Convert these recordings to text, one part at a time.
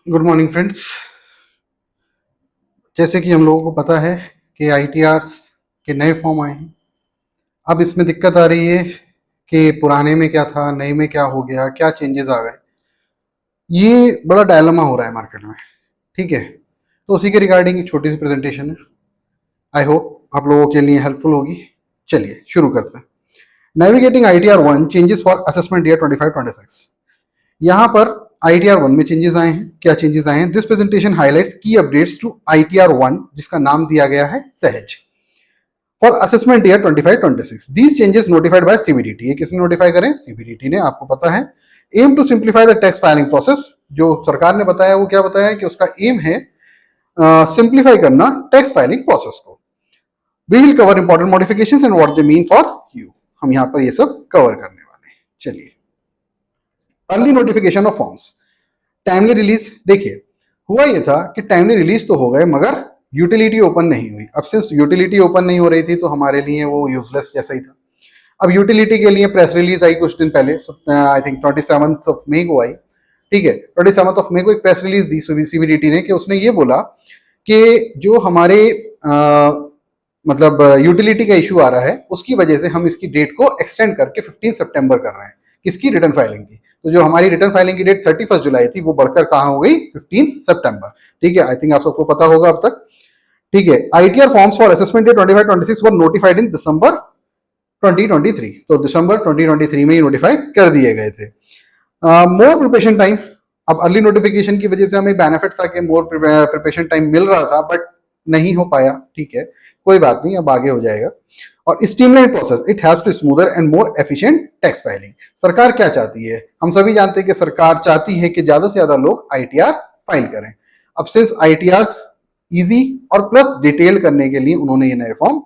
Good morning friends. जैसे कि हम लोगों को पता है कि आईटीआर्स के नए फॉर्म आए हैं। अब इसमें दिक्कत आ रही है कि पुराने में क्या था, नए में क्या हो गया, क्या चेंजेस आ गए। ये बड़ा डायलेमा हो रहा है मार्केट में। ठीक है, तो उसी के रिगार्डिंग एक छोटी सी प्रेजेंटेशन है। आई होप आप लोगों के लिए हेल्पफुल होगी। चलिए शुरू करते हैं। Navigating ITR 1 changes for assessment year 25-26। यहाँ पर ITR 1 में चेंजेस आए हैं। क्या चेंजेस आए हैं? दिस प्रेजेंटेशन हाईलाइट्स की अपडेट्स टू ITR 1, जिसका नाम दिया गया है सहज, for assessment year 25-26। These changes notified by CBDT। ये किसने नोटिफाई करें? CBDT ने। आपको पता है, aim to simplify the tax filing process. जो सरकार ने बताया वो क्या बताया कि उसका एम है सिंप्लीफाई करना टैक्स फाइलिंग प्रोसेस को। We will cover important modifications and what they mean for you. हम यहाँ पर ये सब कवर करने वाले हैं। चलिए, early notification of forms, timely release. देखिए, हुआ ये था कि टाइमली रिलीज तो हो गए मगर यूटिलिटी ओपन नहीं हुई। अब सिंस यूटिलिटी ओपन नहीं हो रही थी तो हमारे लिए वो यूजलेस जैसा ही था। अब यूटिलिटी के लिए प्रेस रिलीज आई कुछ दिन पहले, आई थिंक 27 को आई। ठीक है, 27 को एक प्रेस रिलीज दी CBDT ने कि उसने ये बोला कि जो हमारे मतलब यूटिलिटी का इशू आ रहा है उसकी वजह से हम इसकी डेट को एक्सटेंड करके 15 सितंबर कर रहे हैं। किसकी? रिटर्न फाइलिंग की। तो जो हमारी रिटर्न फाइलिंग की डेट 31 जुलाई थी वो बढ़कर कहाँ हो गई? 15 सितंबर। ठीक है, आई थिंक आप सबको पता होगा अब तक। ठीक है, ITR forms for assessment year 25-26 were notified in December 2023। तो दिसंबर 2023 में ही नोटिफाई कर दिए गए थे। मोर प्रिपरेशन टाइम। अब अर्ली नोटिफिकेशन की वजह से हमें बेनिफिट था कि मोर प्रिपरेशन टाइम मिल रहा था, बट नहीं हो पाया। ठीक है, कोई बात नहीं, अब आगे हो जाएगा। और streamline process, it haves to smoother and more efficient tax filing. सरकार क्या चाहती है? हम सभी जानते हैं कि सरकार चाहती है कि ज्यादा से ज्यादा लोग ITR फाइल करें। अब सिंस ITR इजी और प्लस डिटेल करने के लिए उन्होंने ये नए फॉर्म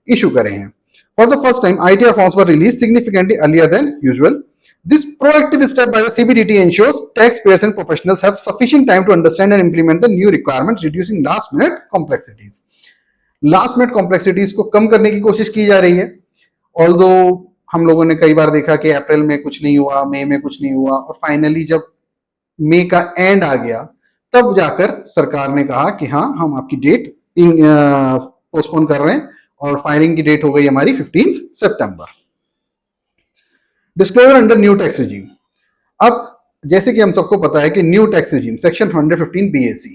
इशू करे हैं। For the first time, ITR forms were released significantly earlier than usual. This proactive step by the CBDT ensures taxpayers and professionals have sufficient time to understand and implement the new requirements, reducing last-minute complexities. Last-minute complexities को कम करने की कोशिश की जा रही है। Although हम लोगों ने कई बार देखा कि अप्रैल में कुछ नहीं हुआ, मई में कुछ नहीं हुआ, और फाइनली जब मई का एंड आ गया तब जाकर सरकार ने कहा कि हाँ, हम आपकी डेट पोस्टपोन कर रहे हैं, और फाइलिंग की डेट हो गई हमारी 15 सितंबर। Disclosure under new tax regime. अब जैसे कि हम सबको पता है कि new tax regime section 115 BAC,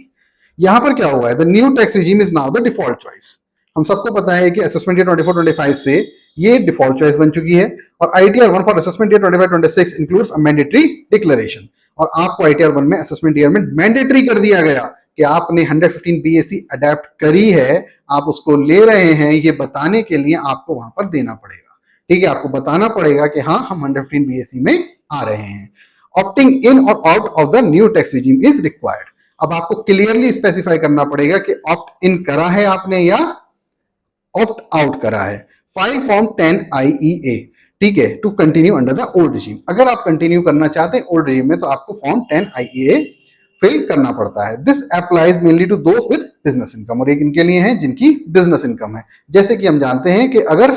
यहां पर क्या हुआ है? The new tax regime is now the default choice. हम सबको पता है कि असेसमेंट ईयर 24-25 से ये डिफॉल्ट चॉइस बन चुकी है। और ITR 1 for assessment year 25-26 includes a mandatory declaration. और आपको ITR 1 में असेसमेंट ईयर में मैंडेटरी कर दिया गया कि आपने 115 BAC अडेप्ट करी है, आप उसको ले रहे हैं, ये बताने के लिए आपको वहां पर देना पड़ेगा। ठीक है, आपको बताना पड़ेगा कि हाँ, हम 115 BAC में आ रहे हैं। ऑप्टिंग इन और out of the new tax regime is required. अब आपको क्लियरली स्पेसिफाई करना पड़ेगा कि ऑप्ट इन करा है आपने या ऑप्ट आउट करा है। फाइल फॉर्म 10IEA, ठीक है, to continue under the old regime. अगर आप कंटिन्यू करना चाहते हैं ओल्ड रिजीम में तो आपको फॉर्म 10IEA फिल करना पड़ता है। दिस अप्लाइज मेनली टू दोस्त विद बिजनेस इनकम, और एक इनके लिए है जिनकी बिजनेस इनकम है। जैसे कि हम जानते हैं कि अगर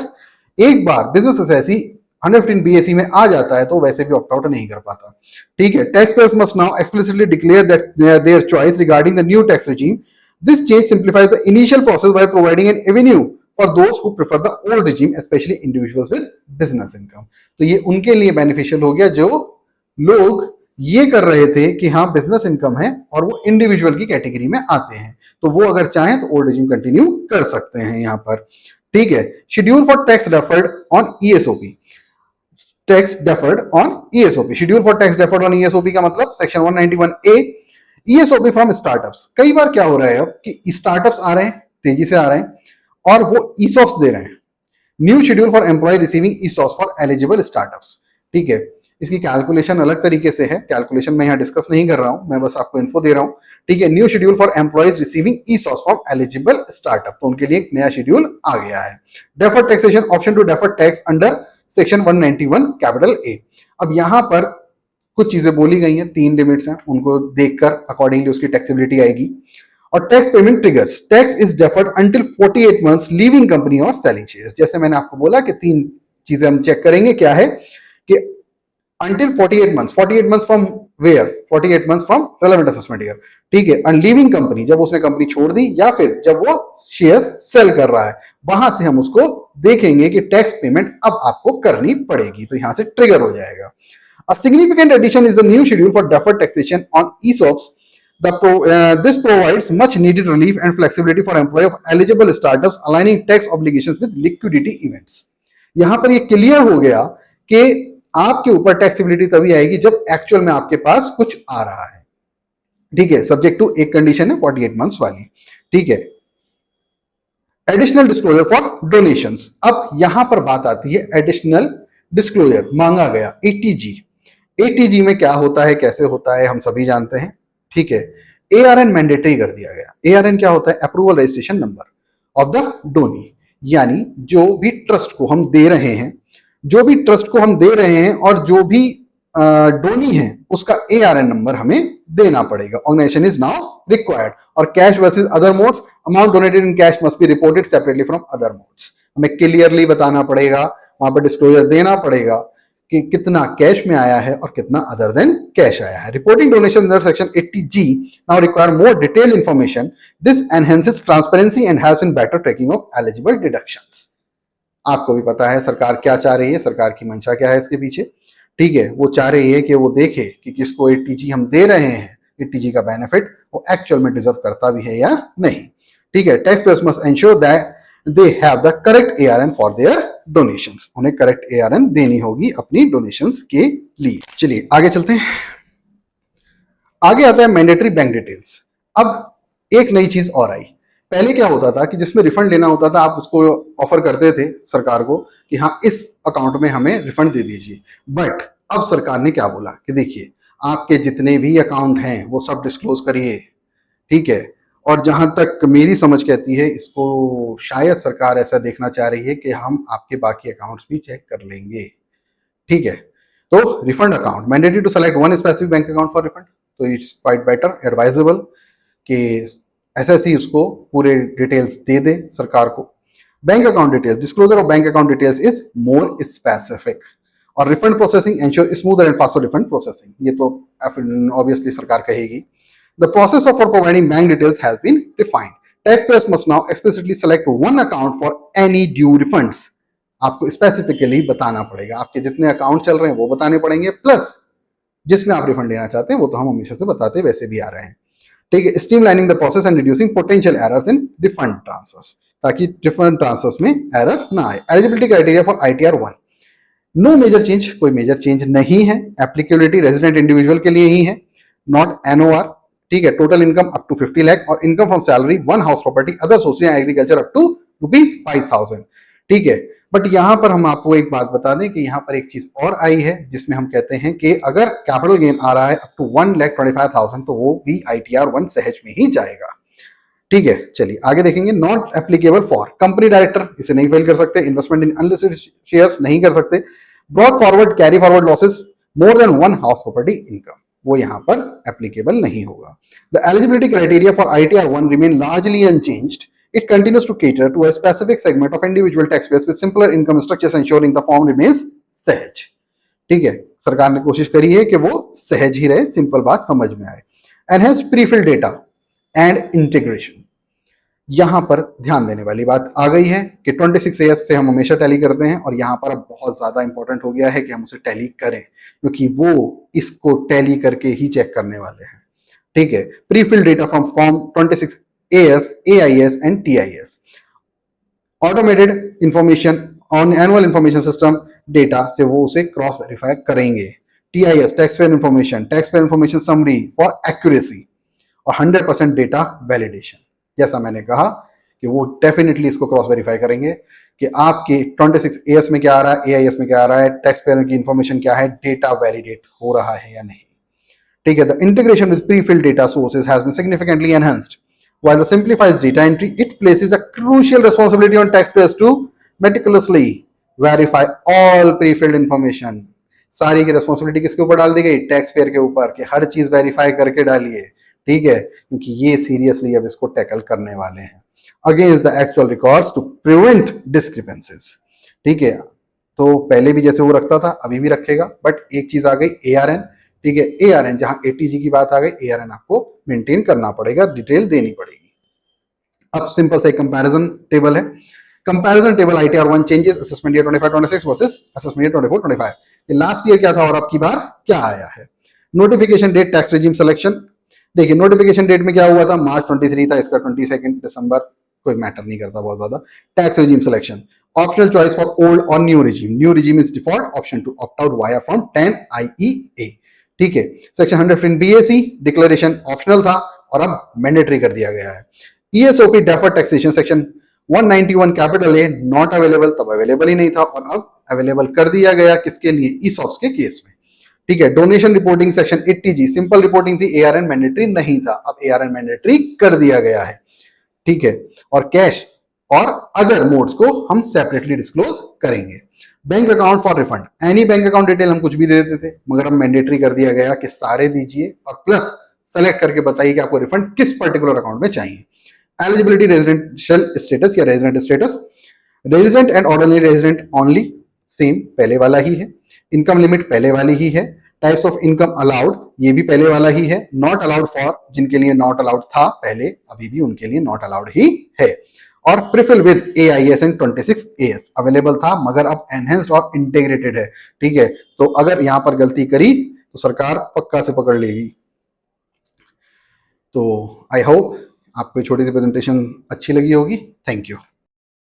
एक बार बिजनेस ऐसी 115 BAC में आ जाता है तो वैसे भी ऑप्ट आउट नहीं कर पाता। ठीक है, tax payers must now explicitly declare that their choice regarding the new tax regime. This change simplifies the initial process by providing an avenue for दोस्त who prefer the old regime, specially individuals with business income. तो ये उनके लिए beneficial हो गया जो लोग ये कर रहे थे कि हाँ, बिजनेस इनकम है और वो इंडिविजुअल की कैटेगरी में आते हैं, तो वो अगर चाहें तो ओल्ड रिजीम कंटिन्यू कर सकते हैं यहाँ पर। ठीक है, schedule for tax deferred on ESOP। Tax deferred on ESOP, schedule for tax deferred on ESOP का मतलब section 191A, ESOP from startups. कई बार क्या हो रहा है अब कि स्टार्टअप्स आ रहे हैं, तेजी से आ रहे हैं, और वो ESOPs दे रहे हैं। New schedule for employee receiving ESOPs for eligible startups. ठीक है, इसकी कैलकुलेशन अलग तरीके से है, कैलकुलेशन मैं यहाँ डिस्कस नहीं कर रहा हूं, मैं बस आपको इन्फो दे रहा हूं। ठीक है, new schedule for employees receiving ESOPs from eligible startup, तो उनके लिए एक नया शेड्यूल आ गया है। Deferred taxation, option to defer tax under section 191A। अब यहां पर कुछ चीजें बोली गई हैं, 3 लिमिट्स हैं, उनको देखकर अकॉर्डिंगली उसकी टैक्सेबिलिटी आएगी। और tax payment triggers, tax is deferred until 48 months leaving company और सेलिंग शेयर्स। जैसे मैंने आपको बोला कि 3 चीजें हम चेक करेंगे, क्या है कि until 48 months, 48 months from where 48 months from relevant assessment year, ठीक है। एंड लीविंग कंपनी, जब उसने कंपनी छोड़ दी या फिर जब वो शेयर्स सेल कर रहा है, वहां से हम उसको देखेंगे कि टैक्स पेमेंट अब आपको करनी पड़ेगी, तो यहां से ट्रिगर हो जाएगा। A significant addition is a new schedule for deferred taxation on ESOPs. This provides much needed relief and flexibility for employees of eligible startups, aligning tax obligations with liquidity events. यहां पर ये clear हो गया कि आपके ऊपर taxability तभी आएगी जब एक्चुअल में आपके पास कुछ आ रहा है, ठीक है। सब्जेक्ट टू एक कंडीशन है 48 मंथ्स वाली, ठीक है। एडिशनल डिस्क्लोजर फॉर डोनेशंस, अब यहां पर बात आती है एडिशनल डिस्क्लोजर मांगा गया, एटीजी। एटीजी में क्या होता है, कैसे होता है, हम सभी जानते हैं, ठीक है। एआरएन मैंडेटरी कर दिया गया। एआरएन क्या होता है, approval registration number of the Downey, यानी जो भी ट्रस्ट को हम दे रहे हैं, जो भी ट्रस्ट को हम दे रहे हैं और जो भी डोनी है उसका एआरएन नंबर हमें देना पड़ेगा। ऑर्गेनाइजेशन इज नाउ रिक्वायर्ड, और cash versus other modes, amount donated in cash must be reported separately from other modes. हमें क्लियरली बताना पड़ेगा, वहां पर डिस्क्लोजर देना पड़ेगा कि कितना कैश में आया है और कितना अदर देन कैश आया है। Reporting donation under section 80G now require more detail information. This enhances transparency and has in better tracking of eligible deductions. आपको भी पता है सरकार क्या चाह रही है, सरकार की मंशा क्या है इसके पीछे, ठीक है। वो चाह रही है कि वो देखे कि किसको एटीजी हम दे रहे हैं, एटीजी का बेनिफिट वो एक्चुअल में डिजर्व करता भी है या नहीं, ठीक है। Tax payers must ensure that they have the correct ARN for their donations. उन्हें करेक्ट एआरएन देनी होगी अपनी डोनेशंस के लिए। चलिए आगे चलते हैं। आगे आता है मैंडेटरी बैंक डिटेल्स। अब एक नई चीज और आई। पहले क्या होता था कि जिसमें रिफंड लेना होता था आप उसको ऑफर करते थे सरकार को कि हाँ इस अकाउंट में हमें रिफंड दे दीजिए, बट अब सरकार ने क्या बोला कि देखिए आपके जितने भी अकाउंट हैं वो सब डिस्क्लोज करिए, ठीक है। और जहां तक मेरी समझ कहती है, इसको शायद सरकार ऐसा देखना चाह रही है कि हम आपके बाकी अकाउंट्स भी चेक कर लेंगे, ठीक है। तो refund account mandatory to select one specific bank account for refund, तो इट्स क्वाइट बेटर एडवाइजेबल कि एसएससी उसको पूरे डिटेल्स दे दे सरकार को। Bank account details, disclosure of bank account details is more specific, और refund processing ensure smoother and faster refund processing, ये तो ऑब्वियसली सरकार कहेगी। The process of for providing bank details has been defined. Taxpayers must now explicitly select one account for any due refunds. आपको specifically बताना पड़ेगा, आपके जितने account चल रहे हैं वो बताने पड़ेंगे, प्लस जिसमें आप रिफंड लेना चाहते हैं वो तो हम हमेशा से बताते वैसे भी आ रहे हैं, ठीक है। Streamlining the process and reducing potential errors in refund transfers, ताकि रिफंड ट्रांसफर्स में एरर ना आए। Eligibility criteria for ITR 1, no major change, कोई मेजर चेंज नहीं है। एप्लीकेबिलिटी रेजिडेंट इंडिविजुअल के लिए ही है, नॉट NOR, ठीक है। Total income up to 50 lakh, और income from salary, one house property, other sources agriculture up to ₹5,000, ठीक है। बट यहां पर हम आपको एक बात बता दें कि यहां पर एक चीज और आई है जिसमें हम कहते हैं कि अगर कैपिटल गेन आ रहा है अप टू 1,25,000 तो वो भी ITR 1 सहज में ही जाएगा, ठीक है। चलिए आगे देखेंगे। Not applicable for company director, इसे नहीं फाइल कर सकते। इन्वेस्टमेंट इन अनलिस्टेड शेयर्स नहीं कर सकते। Brought forward carry forward losses more than one house property income, वो यहां पर एप्लीकेबल नहीं होगा। The eligibility criteria for ITR 1 remain largely unchanged. It continues to cater to a specific segment of individual taxpayers with simpler income structures, ensuring the form remains सहज, ठीक है। सरकार ने कोशिश करी है कि वो सहज ही रहे, सिंपल बात समझ में आए। Enhanced pre-filled data and integration, यहां पर ध्यान देने वाली बात आ गई है कि 26AS से हम हमेशा टैली करते हैं, और यहां पर अब बहुत ज्यादा इंपॉर्टेंट हो गया है कि हम उसे टैली करें, क्योंकि वो इसको टैली करके ही चेक करने वाले हैं, ठीक है। Pre filled data from form 26AS, AIS and TIS, automated information on annual information system data से वो उसे क्रॉस वेरीफाई करेंगे। TIS, tax payer information summary for accuracy, और 100% डेटा वैलिडेशन। जैसा मैंने कहा कि वो डेफिनेटली इसको क्रॉस वेरीफाई करेंगे कि आपके 26AS में क्या आ रहा है, AIS में क्या आ रहा है, टैक्स पेयर की इंफॉर्मेशन क्या है, डेटा वैलिडेट हो रहा है या नहीं, ठीक है। The integration with pre-filled data sources has been significantly enhanced. While the simplifies data entry, it places a crucial responsibility on taxpayers to meticulously verify all pre-filled information. सारी की रिस्पॉन्सिबिलिटी किसके ऊपर डाल दी गई, टैक्स पेयर के ऊपर, कि हर चीज वेरीफाई करके डालिए, ठीक है, क्योंकि ये सीरियसली अब इसको टैकल करने वाले हैं against the actual records to prevent discrepancies, ठीक है। तो पहले भी जैसे वो रखता था अभी भी रखेगा, बट एक चीज आ गई ARN, ठीक है। ARN, जहां ATG की बात आ गई, ARN आपको मेंटेन करना पड़ेगा, डिटेल देनी पड़ेगी। अब सिंपल सा एक कंपैरिजन टेबल है। Comparison table ITR 1 changes assessment year 25-26 versus assessment year 24-25। ये लास्ट ईयर क्या था और अब की बार क्या आया है। Notification date, tax regime selection. देखिए नोटिफिकेशन डेट में क्या हुआ था, मार्च 23 था, इसका 22 दिसंबर, कोई मैटर नहीं करता बहुत ज्यादा। Tax regime selection, optional choice for old और new regime. New regime is default, option to opt out via form 10 IEA। ठीक है। सेक्शन 100 BAC डिक्लेरेशन ऑप्शनल था और अब मैंडेटरी कर दिया गया है। ESOP deferred taxation section 191 capital A not available, तब अवेलेबल ही नहीं था और अब अवेलेबल कर दिया गया, किसके लिए, ESOPs के केस में। ठीक है। Donation reporting section 80G simple reporting थी, ARN मैंडेटरी नहीं था, अब ARN मैंडेटरी कर दिया गया है। ठीक है। और कैश और अदर मोड्स को हम सेपरेटली डिस्क्लोज करेंगे। Bank account for refund, any bank account detail हम कुछ भी दे देते थे, मगर अब मैंडेटरी कर दिया गया कि सारे दीजिए और प्लस सेलेक्ट करके बताइए कि आपको रिफंड किस पर्टिकुलर अकाउंट में चाहिए। एलिजिबिलिटी, रेजिडेंशियल स्टेटस या resident status, resident and ordinary resident only, same पहले वाला ही है। इनकम लिमिट पहले वाली ही है। टाइप्स ऑफ इनकम अलाउड, ये भी पहले वाला ही है। नॉट अलाउड फॉर, जिनके लिए नॉट अलाउड था पहले, अभी भी उनके लिए नॉट अलाउड ही है। और prefill with AIS and 26AS available था, मगर अब एनहेंस्ड और इंटीग्रेटेड है। ठीक है। तो अगर यहां पर गलती करी तो सरकार पक्का से पकड़ लेगी। तो आई होप आपको छोटी सी प्रेजेंटेशन अच्छी लगी होगी। Thank you.